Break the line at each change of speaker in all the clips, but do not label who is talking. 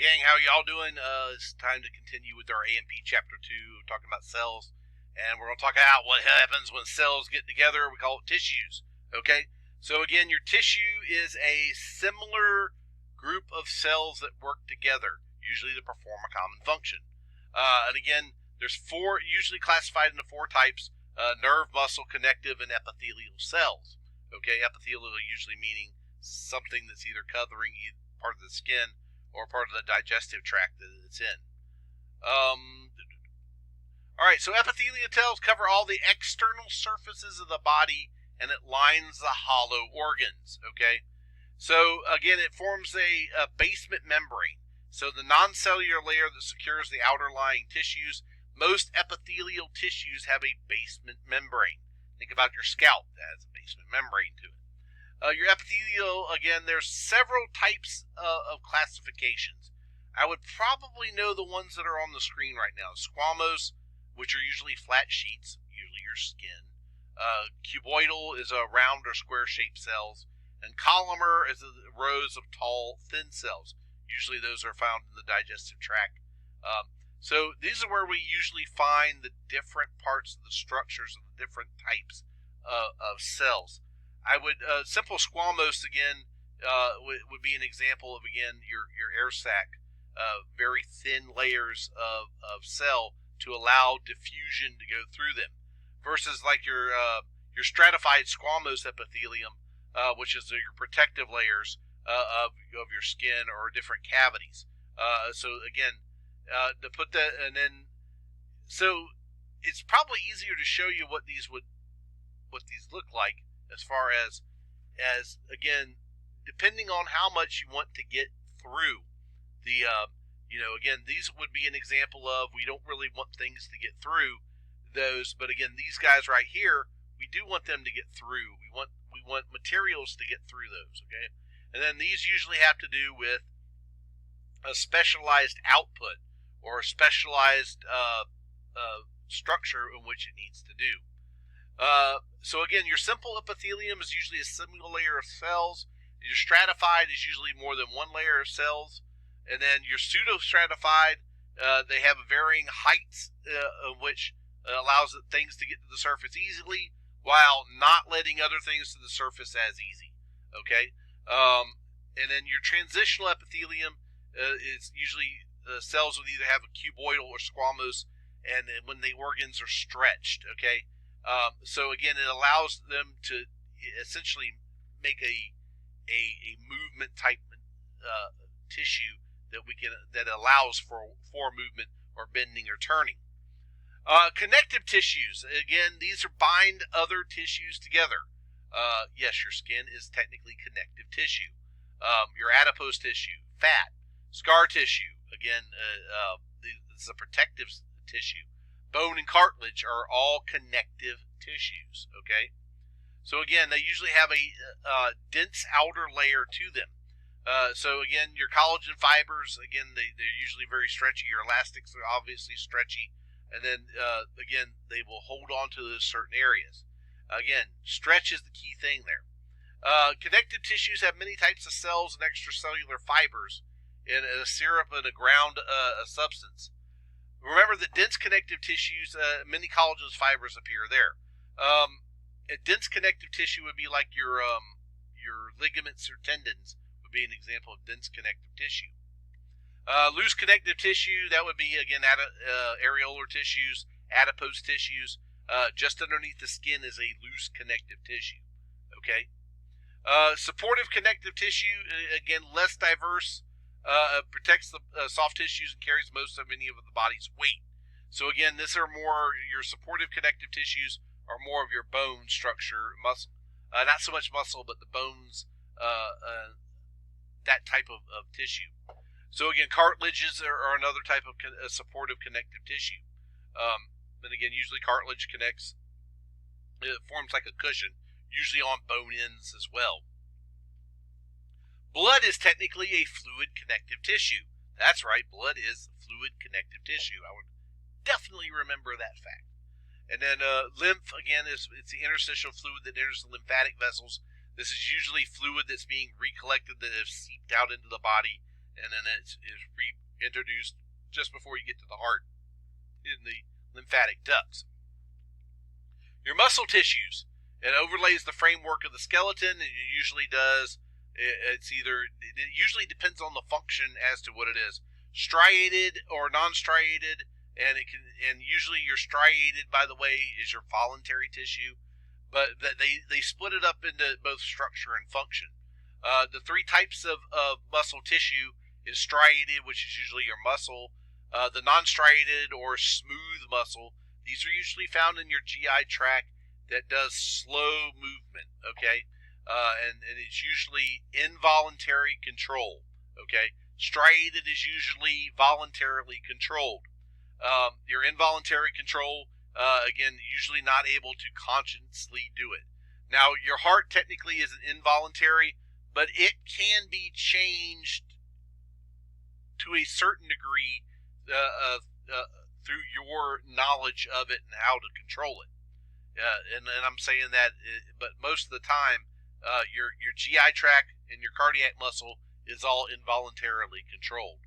gang, how y'all doing? It's time to continue with our AP Chapter 2, talking about cells. And we're going to talk about what happens when cells get together. We call it tissues, okay? So again, your tissue is a similar group of cells that work together, usually to perform a common function. And again, there's four, usually classified into four types, nerve, muscle, connective, and epithelial cells. Okay, epithelial usually meaning something that's either covering part of the skin or part of the digestive tract that it's in. All right, so epithelial cells cover all the external surfaces of the body, and it lines the hollow organs, okay? So, again, it forms a basement membrane. So the non-cellular layer that secures the outer lying tissues, most epithelial tissues have a basement membrane. Think about your scalp, that has a basement membrane to it. Your epithelial, again, there's several types of classifications. I would probably know the ones that are on the screen right now. Squamous, which are usually flat sheets, usually your skin. Cuboidal is a round or square-shaped cells. And columnar is rows of tall, thin cells. Usually those are found in the digestive tract. So these are where we usually find the different parts of the structures of the different types of cells. I would simple squamous again would be an example of again your air sac, very thin layers of cell to allow diffusion to go through them, versus like your stratified squamous epithelium, which is your protective layers of your skin or different cavities. So again, to put that, and then so it's probably easier to show you what these look like. As far as again, depending on how much you want to get through the, again, these would be an example of we don't really want things to get through those, but again, these guys right here, we do want them to get through. We want materials to get through those, okay? And then these usually have to do with a specialized output or a specialized structure in which it needs to do. So again, your simple epithelium is usually a single layer of cells. Your stratified is usually more than one layer of cells. And then your pseudostratified, they have varying heights of which allows things to get to the surface easily while not letting other things to the surface as easy. Okay? And then your transitional epithelium is usually cells will either have a cuboidal or squamous, and when the organs are stretched. Okay? So again, it allows them to essentially make a movement type tissue that allows for movement or bending or turning. Connective tissues, again, these are bind other tissues together. Yes, your skin is technically connective tissue. Your adipose tissue, fat, scar tissue, again, this is a protective tissue. Bone and cartilage are all connective tissues, okay? So again, they usually have a dense outer layer to them. So again, your collagen fibers, again, they're usually very stretchy. Your elastics are obviously stretchy. And then, again, they will hold on to those certain areas. Again, stretch is the key thing there. Connective tissues have many types of cells and extracellular fibers in a syrup and a ground substance. Remember that dense connective tissues, many collagen fibers appear there. A dense connective tissue would be like your ligaments or tendons would be an example of dense connective tissue. Loose connective tissue, that would be, again, areolar tissues, adipose tissues. Just underneath the skin is a loose connective tissue. Okay? Supportive connective tissue, again, less diverse. Protects the soft tissues and carries most of any of the body's weight. So again, these are more your supportive connective tissues are more of your bone structure, muscle, not so much muscle, but the bones, that type of tissue. So again, cartilages are another type of supportive connective tissue. And again, usually cartilage connects, it forms like a cushion, usually on bone ends as well. Blood is technically a fluid connective tissue. That's right, blood is fluid connective tissue. I would definitely remember that fact. And then lymph, again, it's the interstitial fluid that enters the lymphatic vessels. This is usually fluid that's being recollected that has seeped out into the body and then it's reintroduced just before you get to the heart in the lymphatic ducts. Your muscle tissues. It overlays the framework of the skeleton, and it usually does. It usually depends on the function as to what it is, striated or non-striated, and usually your striated, by the way, is your voluntary tissue, but they split it up into both structure and function. The three types of muscle tissue is striated, which is usually your muscle, the non-striated or smooth muscle. These are usually found in your GI tract that does slow movement, okay? And it's usually involuntary control, okay? Striated is usually voluntarily controlled. Your involuntary control, again, usually not able to consciously do it. Now, your heart technically isn't involuntary, but it can be changed to a certain degree through your knowledge of it and how to control it. And I'm saying that, but most of the time, your GI tract and your cardiac muscle is all involuntarily controlled.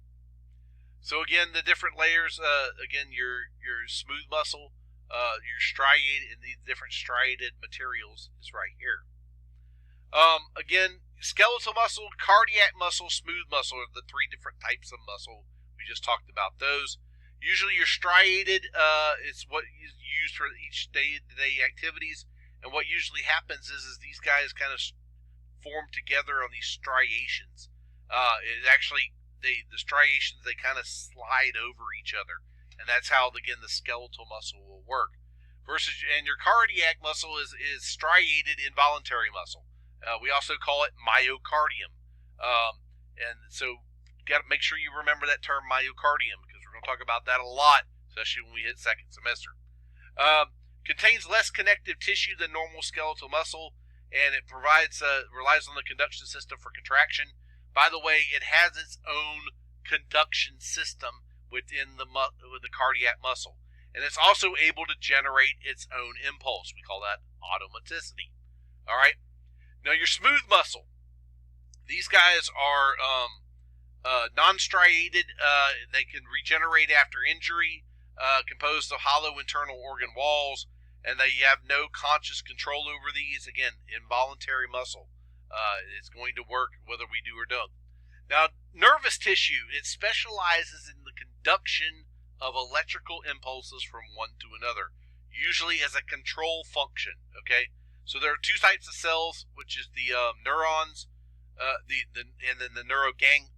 So again, the different layers, again, your smooth muscle, your striated, and the different striated materials is right here. Again, skeletal muscle, cardiac muscle, smooth muscle are the three different types of muscle. We just talked about those. Usually your striated is what is used for each day-to-day activities. And what usually happens is these guys kind of form together on these striations. The striations, they kind of slide over each other. And that's how, again, the skeletal muscle will work. And your cardiac muscle is striated involuntary muscle. We also call it myocardium. And so you got to make sure you remember that term myocardium, because we're going to talk about that a lot, especially when we hit second semester. Contains less connective tissue than normal skeletal muscle, and it relies on the conduction system for contraction. By the way, it has its own conduction system within the cardiac muscle, and it's also able to generate its own impulse. We call that automaticity. All right. Now your smooth muscle. These guys are non-striated. They can regenerate after injury. Composed of hollow internal organ walls, and they have no conscious control over these. Again, involuntary muscle. It's going to work whether we do or don't. Now, nervous tissue, it specializes in the conduction of electrical impulses from one to another, usually as a control function, okay? So there are two types of cells, which is the neurons, and then the neuroglia,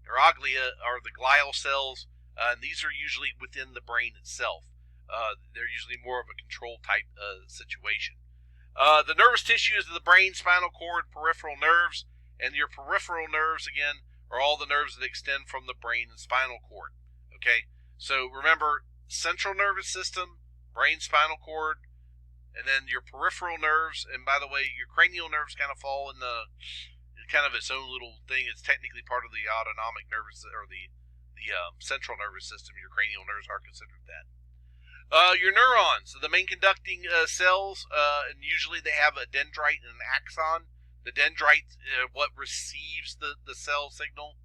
Neuroglia are the glial cells, and these are usually within the brain itself. They're usually more of a control type situation. The nervous tissue is the brain, spinal cord, peripheral nerves, and your peripheral nerves, again, are all the nerves that extend from the brain and spinal cord. Okay, so remember, central nervous system, brain, spinal cord, and then your peripheral nerves. And by the way, your cranial nerves kind of fall in kind of its own little thing. It's technically part of the autonomic nervous, or the central nervous system. Your cranial nerves are considered that. Your neurons, the main conducting cells, and usually they have a dendrite and an axon. The dendrite, what receives the cell signal,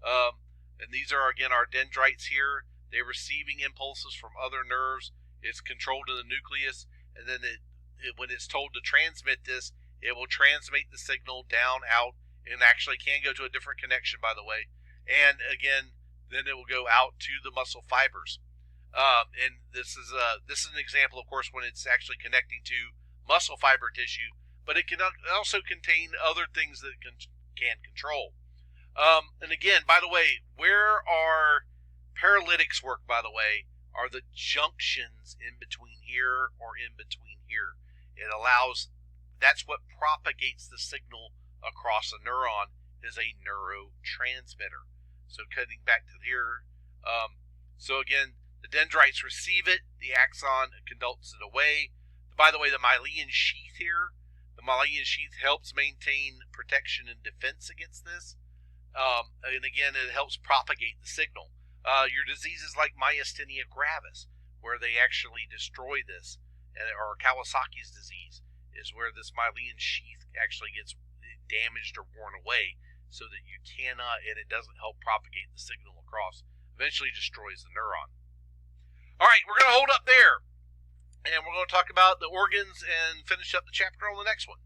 and these are again our dendrites here. They're receiving impulses from other nerves. It's controlled in the nucleus, and then when it's told to transmit this, it will transmit the signal down, out, and actually can go to a different connection, by the way. And again, then it will go out to the muscle fibers. And this is an example, of course, when it's actually connecting to muscle fiber tissue, but it can also contain other things that it can control. And again, by the way, where our paralytics work, by the way, are the junctions in between here or in between here. That's what propagates the signal across a neuron, is a neurotransmitter. So cutting back to here, so again, the dendrites receive it, the axon conducts it away. By the way, the myelin sheath here, the myelin sheath helps maintain protection and defense against this. And again, it helps propagate the signal. Your diseases like myasthenia gravis, where they actually destroy this, or Kawasaki's disease, is where this myelin sheath actually gets damaged or worn away, so that you cannot, and it doesn't help propagate the signal across. Eventually destroys the neuron. All right, we're going to hold up there, and we're going to talk about the organs and finish up the chapter on the next one.